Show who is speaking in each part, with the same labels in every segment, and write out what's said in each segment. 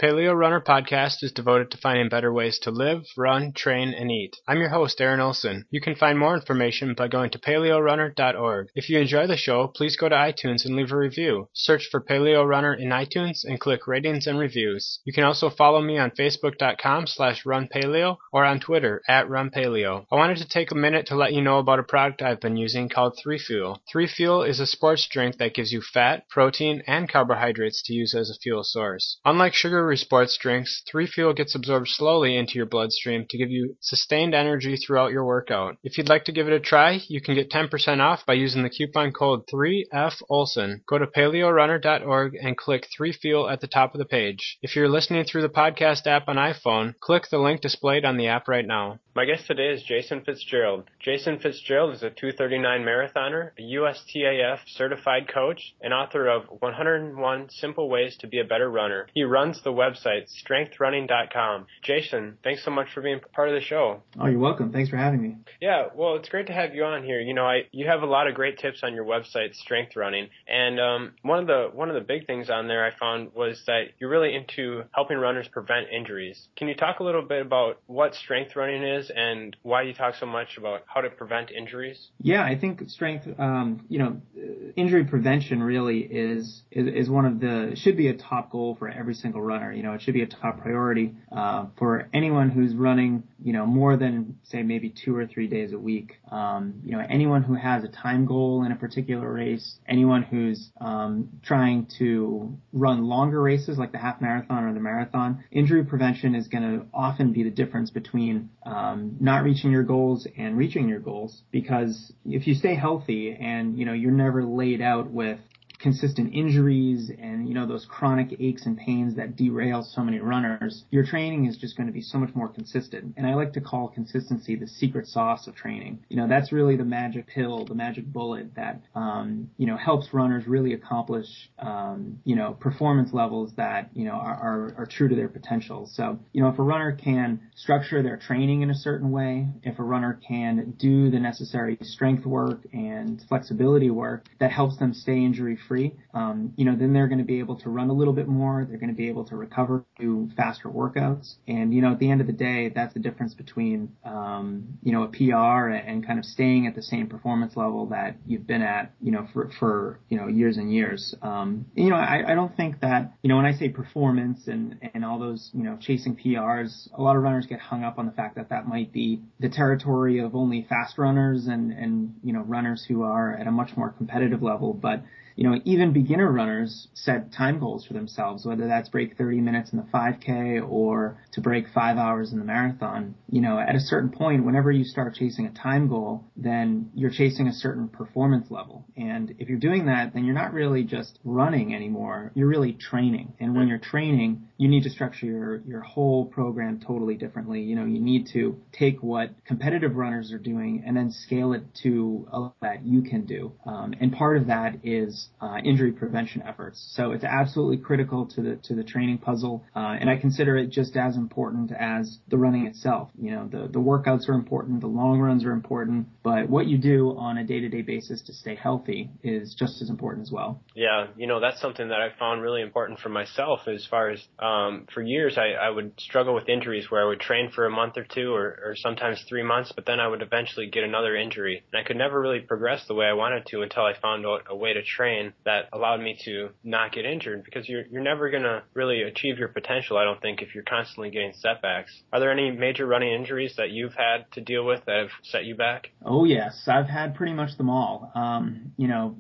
Speaker 1: Paleo Runner Podcast is devoted to finding better ways to live, run, train, and eat. I'm your host, Aaron Olson. You can find more information by going to paleorunner.org. If you enjoy the show, please go to iTunes and leave a review. Search for Paleo Runner in iTunes and click ratings and reviews. You can also follow me on facebook.com/runpaleo or on Twitter @runpaleo. I wanted to take a minute to let you know about a product I've been using called 3Fuel. 3Fuel is a sports drink that gives you fat, protein, and carbohydrates to use as a fuel source. Unlike sugary sports drinks, 3Fuel gets absorbed slowly into your bloodstream to give you sustained energy throughout your workout. If you'd like to give it a try, you can get 10% off by using the coupon code 3FOLSON. Go to paleorunner.org and click 3Fuel at the top of the page. If you're listening through the podcast app on iPhone, click the link displayed on the app right now. My guest today is Jason Fitzgerald. Jason Fitzgerald is a 2:39 marathoner, a USTAF certified coach, and author of 101 Simple Ways to Be a Better Runner. He runs the website strengthrunning.com. Jason, thanks so much for being part of the show.
Speaker 2: Oh, you're welcome. Thanks for having me.
Speaker 1: Yeah, well, it's great to have you on here. You have a lot of great tips on your website, Strength Running, and one of the big things on there I found was that you're really into helping runners prevent injuries. Can you talk a little bit about what strength running is and why you talk so much about how to prevent injuries?
Speaker 2: Yeah, I think strength, injury prevention really is one of should be a top goal for every single runner. It should be a top priority for anyone who's running, more than say maybe 2 or 3 days a week. Anyone who has a time goal in a particular race, anyone who's trying to run longer races like the half marathon or the marathon, injury prevention is going to often be the difference between not reaching your goals and reaching your goals. Because if you stay healthy and, you're never laid out with consistent injuries and, those chronic aches and pains that derail so many runners, your training is just going to be so much more consistent. And I like to call consistency the secret sauce of training. That's really the magic pill, the magic bullet that, helps runners really accomplish, performance levels that, are true to their potential. So, if a runner can structure their training in a certain way, if a runner can do the necessary strength work and flexibility work that helps them stay injury free, then they're going to be able to run a little bit more. They're going to be able to recover, do faster workouts. And, at the end of the day, that's the difference between, a PR and kind of staying at the same performance level that you've been at, for years and years. I don't think that, when I say performance and all those, chasing PRs, a lot of runners get hung up on the fact that might be the territory of only fast runners and runners who are at a much more competitive level. But even beginner runners set time goals for themselves, whether that's break 30 minutes in the 5K or to break 5 hours in the marathon. At a certain point, whenever you start chasing a time goal, then you're chasing a certain performance level. And if you're doing that, then you're not really just running anymore. You're really training. And when you're training, you need to structure your whole program totally differently. You need to take what competitive runners are doing and then scale it to a level that you can do. And part of that is injury prevention efforts. So it's absolutely critical to the training puzzle, and I consider it just as important as the running itself. The workouts are important, the long runs are important, but what you do on a day-to-day basis to stay healthy is just as important as well.
Speaker 1: Yeah, that's something that I found really important for myself as far as for years I would struggle with injuries where I would train for a month or two or sometimes 3 months, but then I would eventually get another injury. And I could never really progress the way I wanted to until I found out a way to train that allowed me to not get injured, because you're never going to really achieve your potential, I don't think, if you're constantly getting setbacks. Are there any major running injuries that you've had to deal with that have set you back?
Speaker 2: Oh, yes. I've had pretty much them all.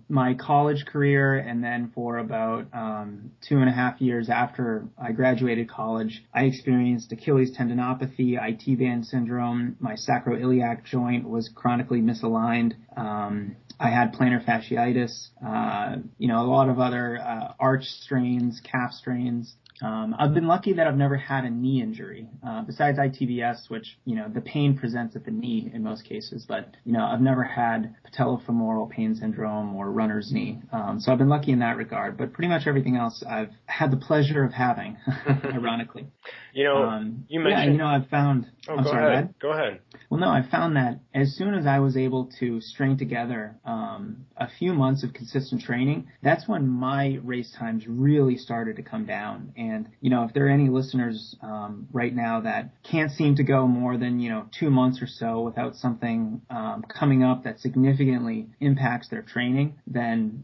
Speaker 2: My college career, and then for about 2.5 years after I graduated college, I experienced Achilles tendinopathy, IT band syndrome. My sacroiliac joint was chronically misaligned. I had plantar fasciitis, a lot of other arch strains, calf strains. I've been lucky that I've never had a knee injury, besides ITBS, which, the pain presents at the knee in most cases. But, I've never had patellofemoral pain syndrome or runner's knee. So I've been lucky in that regard. But pretty much everything else I've had the pleasure of having, ironically.
Speaker 1: You mentioned...
Speaker 2: Yeah, I've found...
Speaker 1: Oh, I'm sorry,
Speaker 2: go ahead.
Speaker 1: Go ahead.
Speaker 2: Well, no, I found that as soon as I was able to string together a few months of consistent training, that's when my race times really started to come down. And, if there are any listeners right now that can't seem to go more than, 2 months or so without something coming up that significantly impacts their training, then,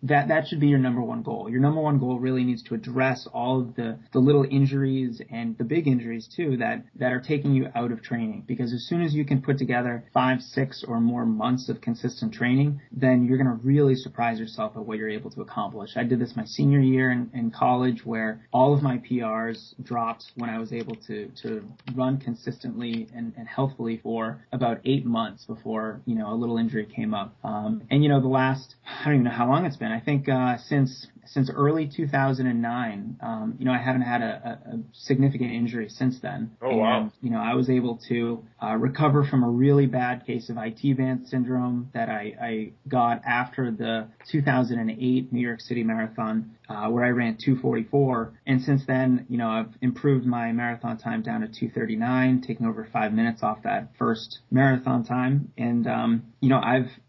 Speaker 2: that should be your number one goal. Your number one goal really needs to address all of the little injuries and the big injuries too that are taking you out of training. Because as soon as you can put together 5, 6 or more months of consistent training, then you're going to really surprise yourself at what you're able to accomplish. I did this my senior year in college, where all of my PRs dropped when I was able to run consistently and healthfully for about 8 months before, a little injury came up. The last, I don't even know how long it's been. I think since early 2009, I haven't had a significant injury since then.
Speaker 1: Oh, wow.
Speaker 2: And, I was able to recover from a really bad case of IT band syndrome that I got after the 2008 New York City Marathon, where I ran 2:44. And since then, I've improved my marathon time down to 2:39, taking over 5 minutes off that first marathon time. And,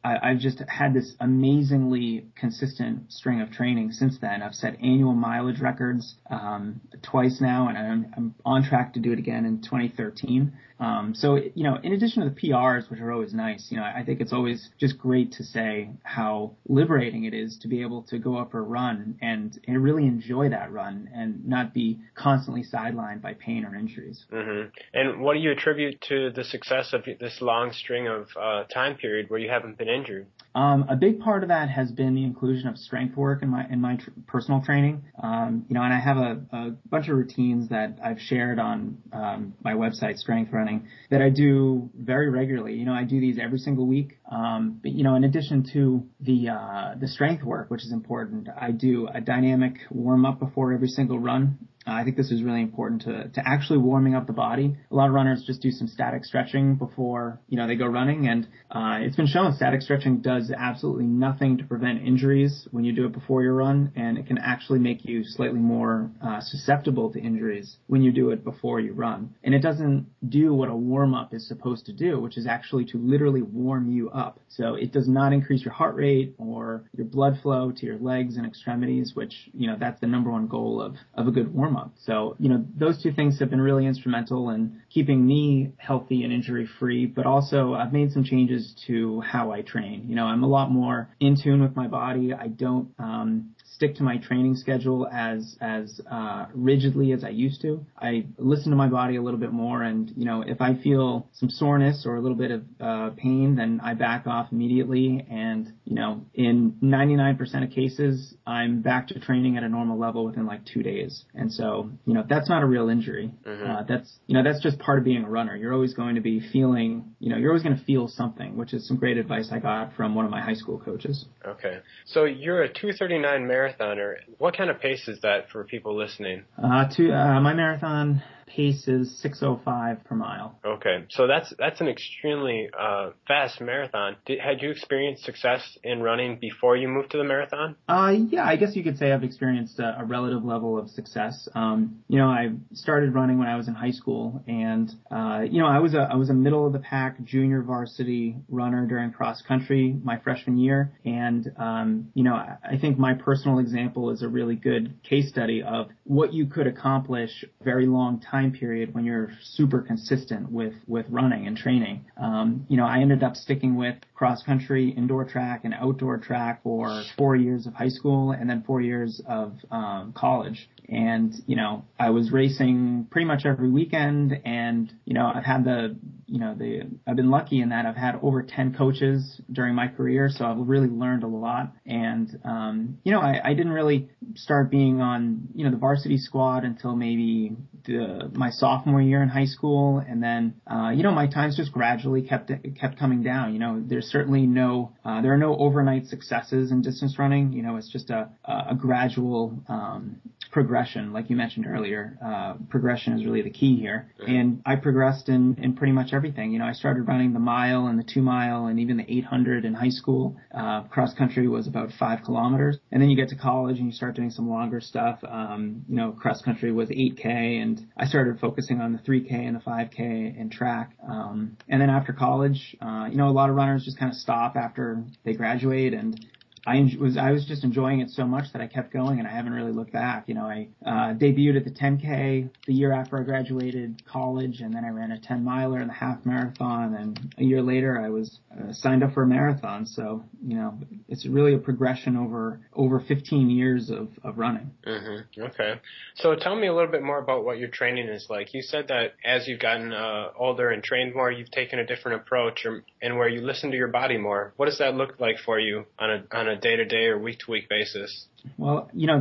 Speaker 2: I've just had this amazingly consistent string of training since then. I've set annual mileage records twice now, and I'm on track to do it again in 2013. So, in addition to the PRs, which are always nice, I think it's always just great to say how liberating it is to be able to go up for a run and really enjoy that run and not be constantly sidelined by pain or injuries.
Speaker 1: Mm-hmm. And what do you attribute to the success of this long string of time period where you haven't been injured?
Speaker 2: A big part of that has been the inclusion of strength work in my personal training. And I have a bunch of routines that I've shared on my website, Strength Running, that I do very regularly. I do these every single week. But in addition to the strength work, which is important, I do a dynamic warm up before every single run. I think this is really important to actually warming up the body. A lot of runners just do some static stretching before, they go running. And it's been shown static stretching does absolutely nothing to prevent injuries when you do it before your run. And it can actually make you slightly more susceptible to injuries when you do it before you run. And it doesn't do what a warm up is supposed to do, which is actually to literally warm you up. So it does not increase your heart rate or your blood flow to your legs and extremities, which, that's the number one goal of a good warm up. So, those two things have been really instrumental in keeping me healthy and injury free, but also I've made some changes to how I train. I'm a lot more in tune with my body. I don't stick to my training schedule as rigidly as I used to. I listen to my body a little bit more, and if I feel some soreness or a little bit of pain, then I back off immediately. And in 99% of cases, I'm back to training at a normal level within like 2 days. And so that's not a real injury. Mm-hmm. That's just part of being a runner. You're always going to be feeling, you're always going to feel something, which is some great advice I got from one of my high school coaches.
Speaker 1: Okay, so you're a 2:39 marathoner. What kind of pace is that for people listening?
Speaker 2: My marathon pace is 6:05 per mile.
Speaker 1: Okay, so that's an extremely fast marathon. Had you experienced success in running before you moved to the marathon?
Speaker 2: Yeah, I guess you could say I've experienced a relative level of success. I started running when I was in high school, and I was a middle of the pack junior varsity runner during cross country my freshman year, and I think my personal example is a really good case study of what you could accomplish a very long time period when you're super consistent with running and training. I ended up sticking with cross country, indoor track, and outdoor track for 4 years of high school and then 4 years of college. And, I was racing pretty much every weekend, and, I've had I've been lucky in that I've had over 10 coaches during my career, so I've really learned a lot. And, I didn't really start being on, the varsity squad until maybe my sophomore year in high school. And then, my times just gradually kept coming down. There's certainly there are no overnight successes in distance running. It's just a gradual, progression, like you mentioned earlier. Progression is really the key here. And I progressed in pretty much everything. You know, I started running the mile and the 2 mile and even the 800 in high school. Cross country was about 5 kilometers. And then you get to college and you start doing some longer stuff. You know, cross country was 8K, and I started focusing on the 3K and the 5K and track. And then after college, you know, a lot of runners just kind of stop after they graduate, and I was just enjoying it so much that I kept going, and I haven't really looked back. You know, I debuted at the 10K the year after I graduated college, and then I ran a 10 miler and a half marathon, and a year later I was signed up for a marathon. So, you know, it's really a progression over 15 years of running.
Speaker 1: Mm-hmm. Okay. So tell me a little bit more about what your training is like. You said that as you've gotten older and trained more, you've taken a different approach, and where you listen to your body more. What does that look like for you on a day-to-day or week-to-week basis?
Speaker 2: Well, you know,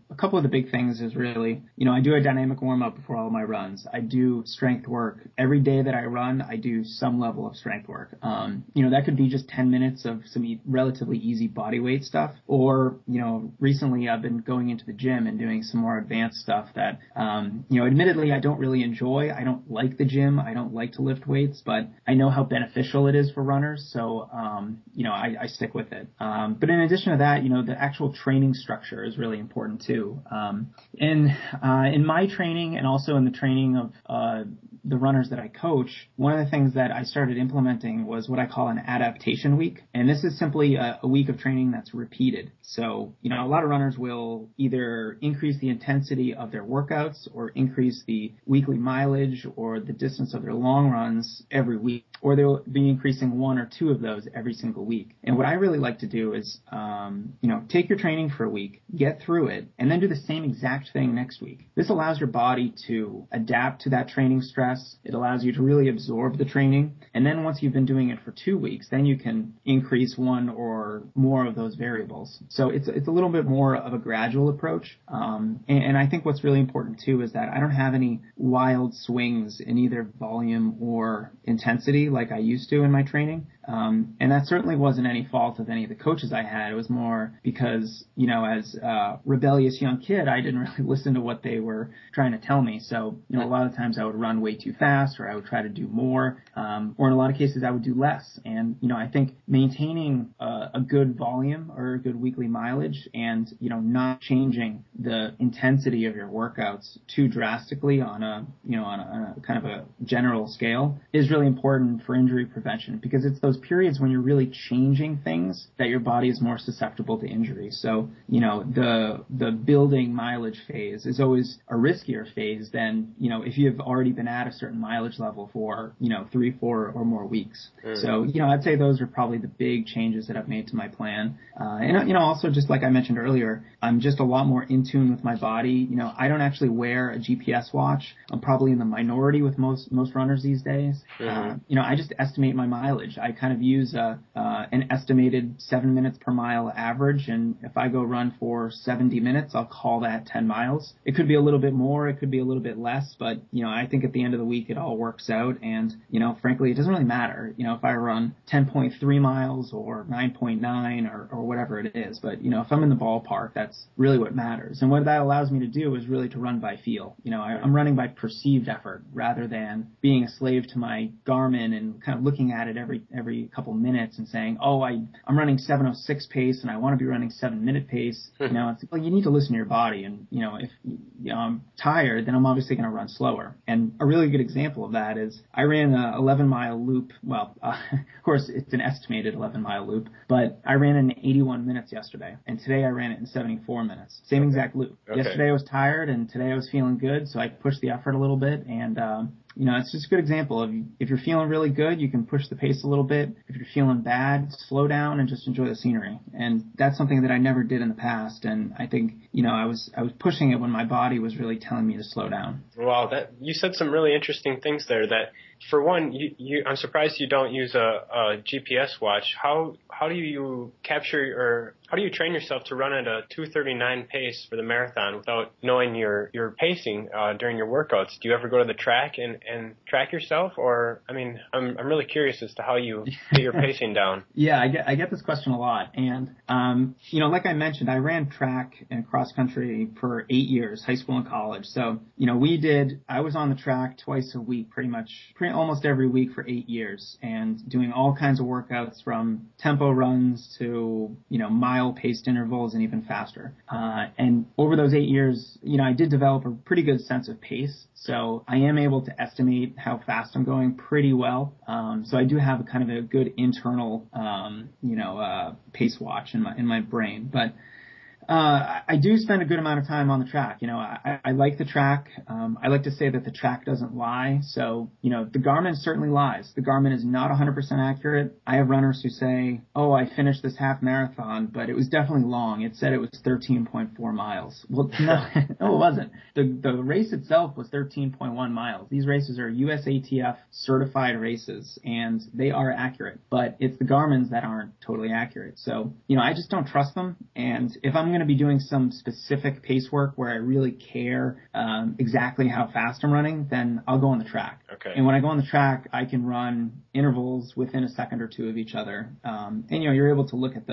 Speaker 2: a couple of the big things is really, you know, I do a dynamic warm-up before all of my runs. I do strength work. Every day that I run, I do some level of strength work. You know, that could be just 10 minutes of some relatively easy body weight stuff. Or, you know, recently I've been going into the gym and doing some more advanced stuff that, you know, admittedly I don't really enjoy. I don't like the gym. I don't like to lift weights, but I know how beneficial it is for runners. So, you know, I stick with it. But in addition to that, you know, the actual training structure is really important too. In my training and also in the training of the runners that I coach, one of the things that I started implementing was what I call an adaptation week. And this is simply a week of training that's repeated. So, you know, a lot of runners will either increase the intensity of their workouts or increase the weekly mileage or the distance of their long runs every week, or they'll be increasing 1 or 2 of those every single week. And what I really like to do is, you know, take your training for a week, get through it, and then do the same exact thing next week. This allows your body to adapt to that training stress. It allows you to really absorb the training. And then once you've been doing it for 2 weeks, then you can increase 1 or more of those variables. So it's a little bit more of a gradual approach. And I think what's really important too is that I don't have any wild swings in either volume or intensity like I used to in my training. And that certainly wasn't any fault of any of the coaches I had. It was more because, you know, as a rebellious young kid, I didn't really listen to what they were trying to tell me. So, you know, a lot of times I would run way too fast, or I would try to do more, or in a lot of cases I would do less. And, you know, I think maintaining a good volume or a good weekly mileage and, you know, not changing the intensity of your workouts too drastically on a kind of a general scale is really important for injury prevention, because it's those periods when you're really changing things that your body is more susceptible to injury. So, you know, the building mileage phase is always a riskier phase than, you know, if you've already been at a certain mileage level for, you know, 3, 4 or more weeks. So, you know, I'd say those are probably the big changes that I've made to my plan. And, you know, also just like I mentioned earlier, I'm just a lot more in tune with my body. You know, I don't actually wear a GPS watch. I'm probably in the minority with most runners these days. You know, I just estimate my mileage. I kind of use an estimated 7 minutes per mile average, and if I go run for 70 minutes, I'll call that 10 miles. It could be a little bit more, it could be a little bit less, but, you know, I think at the end of the week it all works out, and, you know, frankly, it doesn't really matter, you know, if I run 10.3 miles or 9.9 or whatever it is, but, you know, if I'm in the ballpark, that's really what matters. And what that allows me to do is really to run by feel. You know, I'm running by perceived effort rather than being a slave to my Garmin and kind of looking at it every couple minutes and saying, oh, I'm running 7:06 pace and I want to be running 7-minute pace. You know, it's like, you need to listen to your body. And, you know, if, you know, I'm tired, then I'm obviously going to run slower. And a really good example of that is I ran an 11-mile loop. Well, of course, it's an estimated 11-mile loop, but I ran in 81 minutes yesterday. And today I ran it in 74 minutes. Same exact loop. Yesterday I was tired and today I was feeling good. So I pushed the effort a little bit, and, you know, it's just a good example of, if you're feeling really good, you can push the pace a little bit. If you're feeling bad, slow down and just enjoy the scenery. And that's something that I never did in the past. And I think, you know, I was pushing it when my body was really telling me to slow down.
Speaker 1: Wow, you said some really interesting things there, that For one, I'm surprised you don't use a GPS watch. How do you capture or how do you train yourself to run at a 2:39 pace for the marathon without knowing your pacing during your workouts? Do you ever go to the track and track yourself? Or, I mean, I'm really curious as to how you get your pacing down.
Speaker 2: Yeah, I get this question a lot. And, like I mentioned, I ran track and cross country for 8 years, high school and college. So, I was on the track twice a week, almost every week for 8 years, and doing all kinds of workouts from tempo runs to, mile paced intervals and even faster. And over those 8 years, I did develop a pretty good sense of pace. So I am able to estimate how fast I'm going pretty well. So I do have a kind of a good internal, pace watch in my brain. But I do spend a good amount of time on the track. I like the track. I like to say that the track doesn't lie. So, the Garmin certainly lies. The Garmin is not 100% accurate. I have runners who say, oh, I finished this half marathon, but it was definitely long. It said it was 13.4 miles. Well, no, no, it wasn't. The race itself was 13.1 miles. These races are USATF certified races, and they are accurate. But it's the Garmin's that aren't totally accurate. So, I just don't trust them. And if I'm going to be doing some specific pace work where I really care exactly how fast I'm running, then I'll go on the track.
Speaker 1: Okay.
Speaker 2: And when I go on the track, I can run intervals within a second or two of each other. And you're able to look at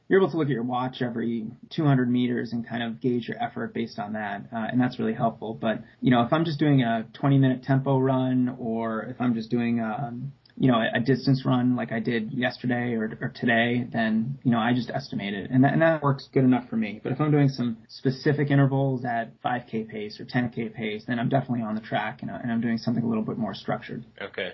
Speaker 2: your watch every 200 meters and kind of gauge your effort based on that. And that's really helpful. But, if I'm just doing a 20-minute tempo run, or if I'm just doing a distance run like I did yesterday or today, then, I just estimate it. And that works good enough for me. But if I'm doing some specific intervals at 5K pace or 10K pace, then I'm definitely on the track and I'm doing something a little bit more structured.
Speaker 1: Okay.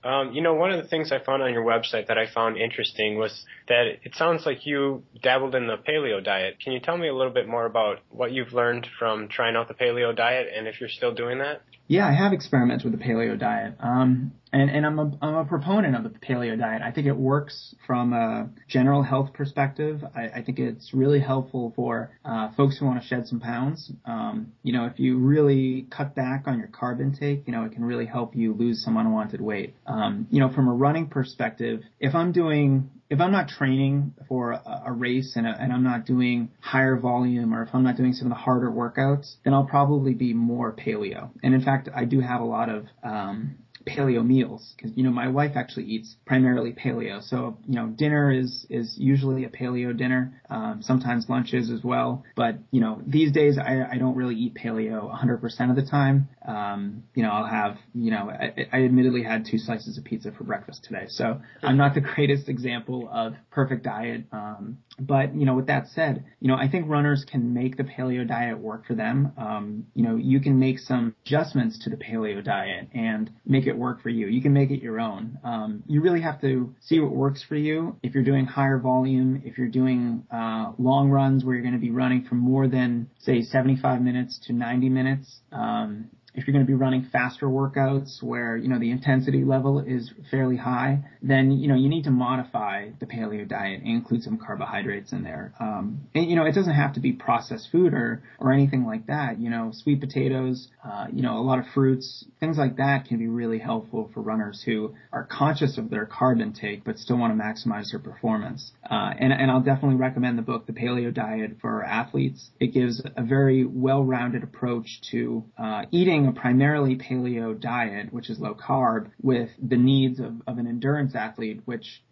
Speaker 1: One of the things I found on your website that I found interesting was that it sounds like you dabbled in the paleo diet. Can you tell me a little bit more about what you've learned from trying out the paleo diet and if you're still doing that?
Speaker 2: Yeah, I have experimented with the paleo diet. And I'm a proponent of the paleo diet. I think it works from a general health perspective. I think it's really helpful for folks who want to shed some pounds. If you really cut back on your carb intake, it can really help you lose some unwanted weight. From a running perspective, if I'm not training for a race and I'm not doing higher volume, or if I'm not doing some of the harder workouts, then I'll probably be more paleo. And in fact, I do have a lot of paleo meals because, my wife actually eats primarily paleo. So, dinner is usually a paleo dinner, sometimes lunches as well. But, these days I don't really eat paleo 100% of the time. I'll have, I admittedly had 2 slices of pizza for breakfast today. So I'm not the greatest example of perfect diet. But, with that said, I think runners can make the paleo diet work for them. You can make some adjustments to the paleo diet and make it work for you. You can make it your own. You really have to see what works for you. If you're doing higher volume, if you're doing long runs where you're going to be running for more than, say, 75 minutes to 90 minutes, if you're going to be running faster workouts where, the intensity level is fairly high, then, you need to modify the paleo diet and include some carbohydrates in there. And, it doesn't have to be processed food or anything like that. Sweet potatoes, a lot of fruits, things like that can be really helpful for runners who are conscious of their carb intake but still want to maximize their performance. And I'll definitely recommend the book, The Paleo Diet, for athletes. It gives a very well-rounded approach to eating a primarily paleo diet, which is low carb, with the needs of an endurance athlete, which,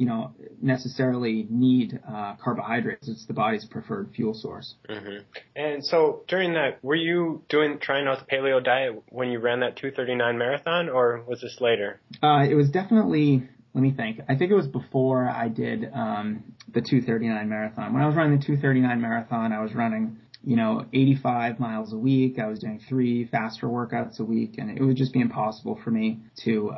Speaker 2: necessarily need carbohydrates. It's the body's preferred fuel source.
Speaker 1: Mm-hmm. And so during that, were you trying out the paleo diet when you ran that 2:39 marathon, or was this later?
Speaker 2: It was definitely, let me think. I think it was before I did the 2:39 marathon. When I was running the 2:39 marathon, I was running 85 miles a week. I was doing 3 faster workouts a week, and it would just be impossible for me to,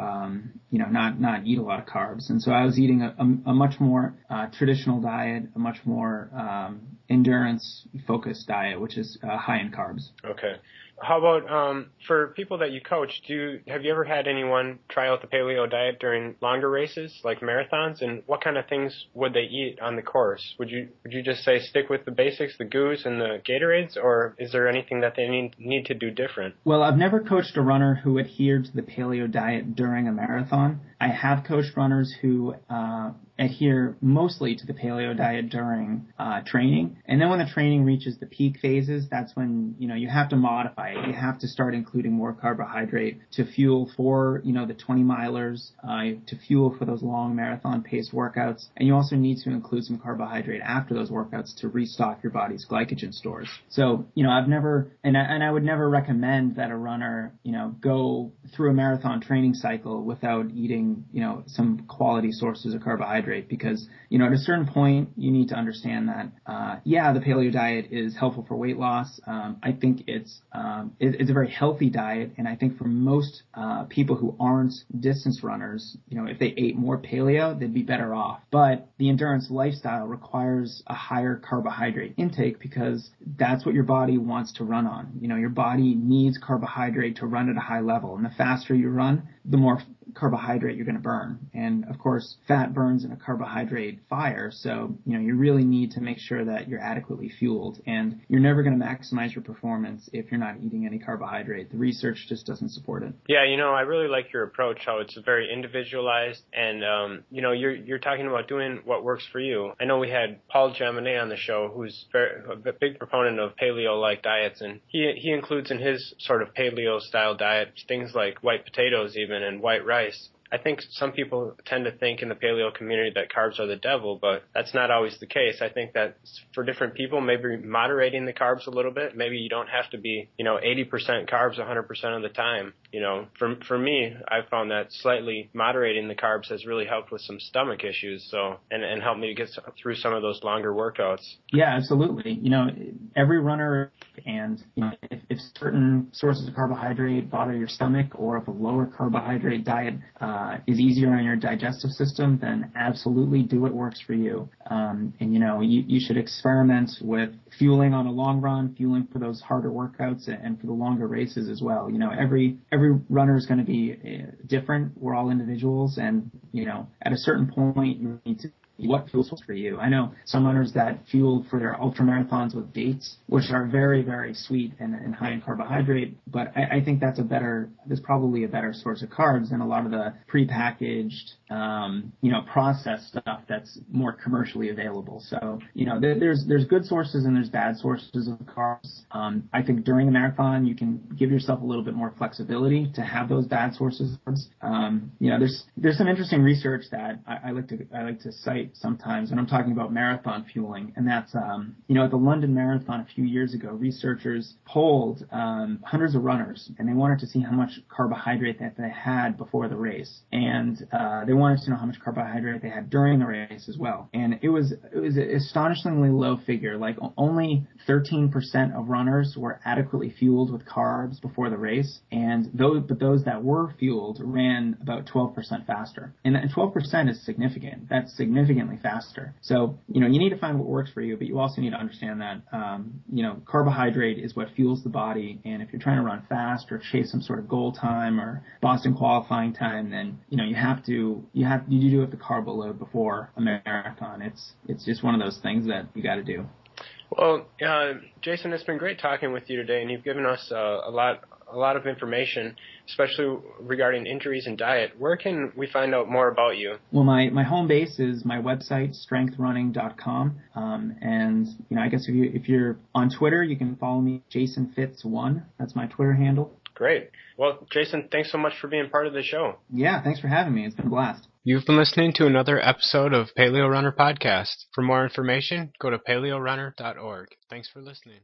Speaker 2: not eat a lot of carbs. And so I was eating a much more traditional diet, a much more endurance-focused diet, which is high in carbs.
Speaker 1: Okay. How about for people that you coach? Have you ever had anyone try out the paleo diet during longer races like marathons? And what kind of things would they eat on the course? Would you just say stick with the basics, the goos and the Gatorades, or is there anything that they need to do different?
Speaker 2: Well, I've never coached a runner who adhered to the paleo diet during a marathon. I have coached runners who adhere mostly to the paleo diet during training. And then when the training reaches the peak phases, that's when, you have to modify it. You have to start including more carbohydrate to fuel for, the 20 milers, to fuel for those long marathon paced workouts. And you also need to include some carbohydrate after those workouts to restock your body's glycogen stores. So, I've never, and I would never recommend that a runner, go through a marathon training cycle without eating, some quality sources of carbohydrate, because, at a certain point, you need to understand that, the paleo diet is helpful for weight loss. I think it's a very healthy diet, and I think for most people who aren't distance runners, if they ate more paleo, they'd be better off. But the endurance lifestyle requires a higher carbohydrate intake because that's what your body wants to run on. Your body needs carbohydrate to run at a high level, and the faster you run, the more carbohydrate you're going to burn. And of course, fat burns in a carbohydrate fire. So, you really need to make sure that you're adequately fueled, and you're never going to maximize your performance if you're not eating any carbohydrate. The research just doesn't support it.
Speaker 1: Yeah, I really like your approach, how it's very individualized, and, you're talking about doing what works for you. I know we had Paul Jaminet on the show, who's a big proponent of paleo-like diets, and he includes in his sort of paleo-style diet things like white potatoes even and white rice. I think some people tend to think in the paleo community that carbs are the devil, but that's not always the case. I think that for different people, maybe moderating the carbs a little bit, maybe you don't have to be, 80% carbs 100% of the time. For me, I found that slightly moderating the carbs has really helped with some stomach issues, and helped me to get through some of those longer workouts.
Speaker 2: Yeah, absolutely. Every runner, and if certain sources of carbohydrate bother your stomach, or if a lower carbohydrate diet is easier on your digestive system, then absolutely do what works for you. You should experiment with fueling on a long run, fueling for those harder workouts, and for the longer races as well. Every runner is going to be different. We're all individuals, and at a certain point you need to what fuels for you. I know some runners that fuel for their ultra marathons with dates, which are very, very sweet and high in carbohydrate, but I think there's probably a better source of carbs than a lot of the prepackaged, processed stuff that's more commercially available. So, there's good sources and there's bad sources of carbs. I think during a marathon, you can give yourself a little bit more flexibility to have those bad sources of carbs. There's some interesting research that I like to cite sometimes when I'm talking about marathon fueling, and that's at the London Marathon a few years ago, researchers polled hundreds of runners, and they wanted to see how much carbohydrate that they had before the race, and they wanted to know how much carbohydrate they had during the race as well. And it was an astonishingly low figure. Like only 13% of runners were adequately fueled with carbs before the race, and those that were fueled ran about 12% faster. And 12% is significant. That's significantly faster. So, you need to find what works for you, but you also need to understand that, carbohydrate is what fuels the body. And if you're trying to run fast or chase some sort of goal time or Boston qualifying time, then, you do have to carb load before a marathon. It's just one of those things that you got to do.
Speaker 1: Well, Jason, it's been great talking with you today, and you've given us a lot of information, especially regarding injuries and diet. Where can we find out more about you?
Speaker 2: Well, my home base is my website, strengthrunning.com. And I guess if you're on Twitter, you can follow me, JasonFitz1. That's my Twitter handle.
Speaker 1: Great. Well, Jason, thanks so much for being part of the show.
Speaker 2: Yeah, thanks for having me. It's been a blast.
Speaker 1: You've been listening to another episode of Paleo Runner Podcast. For more information, go to paleorunner.org. Thanks for listening.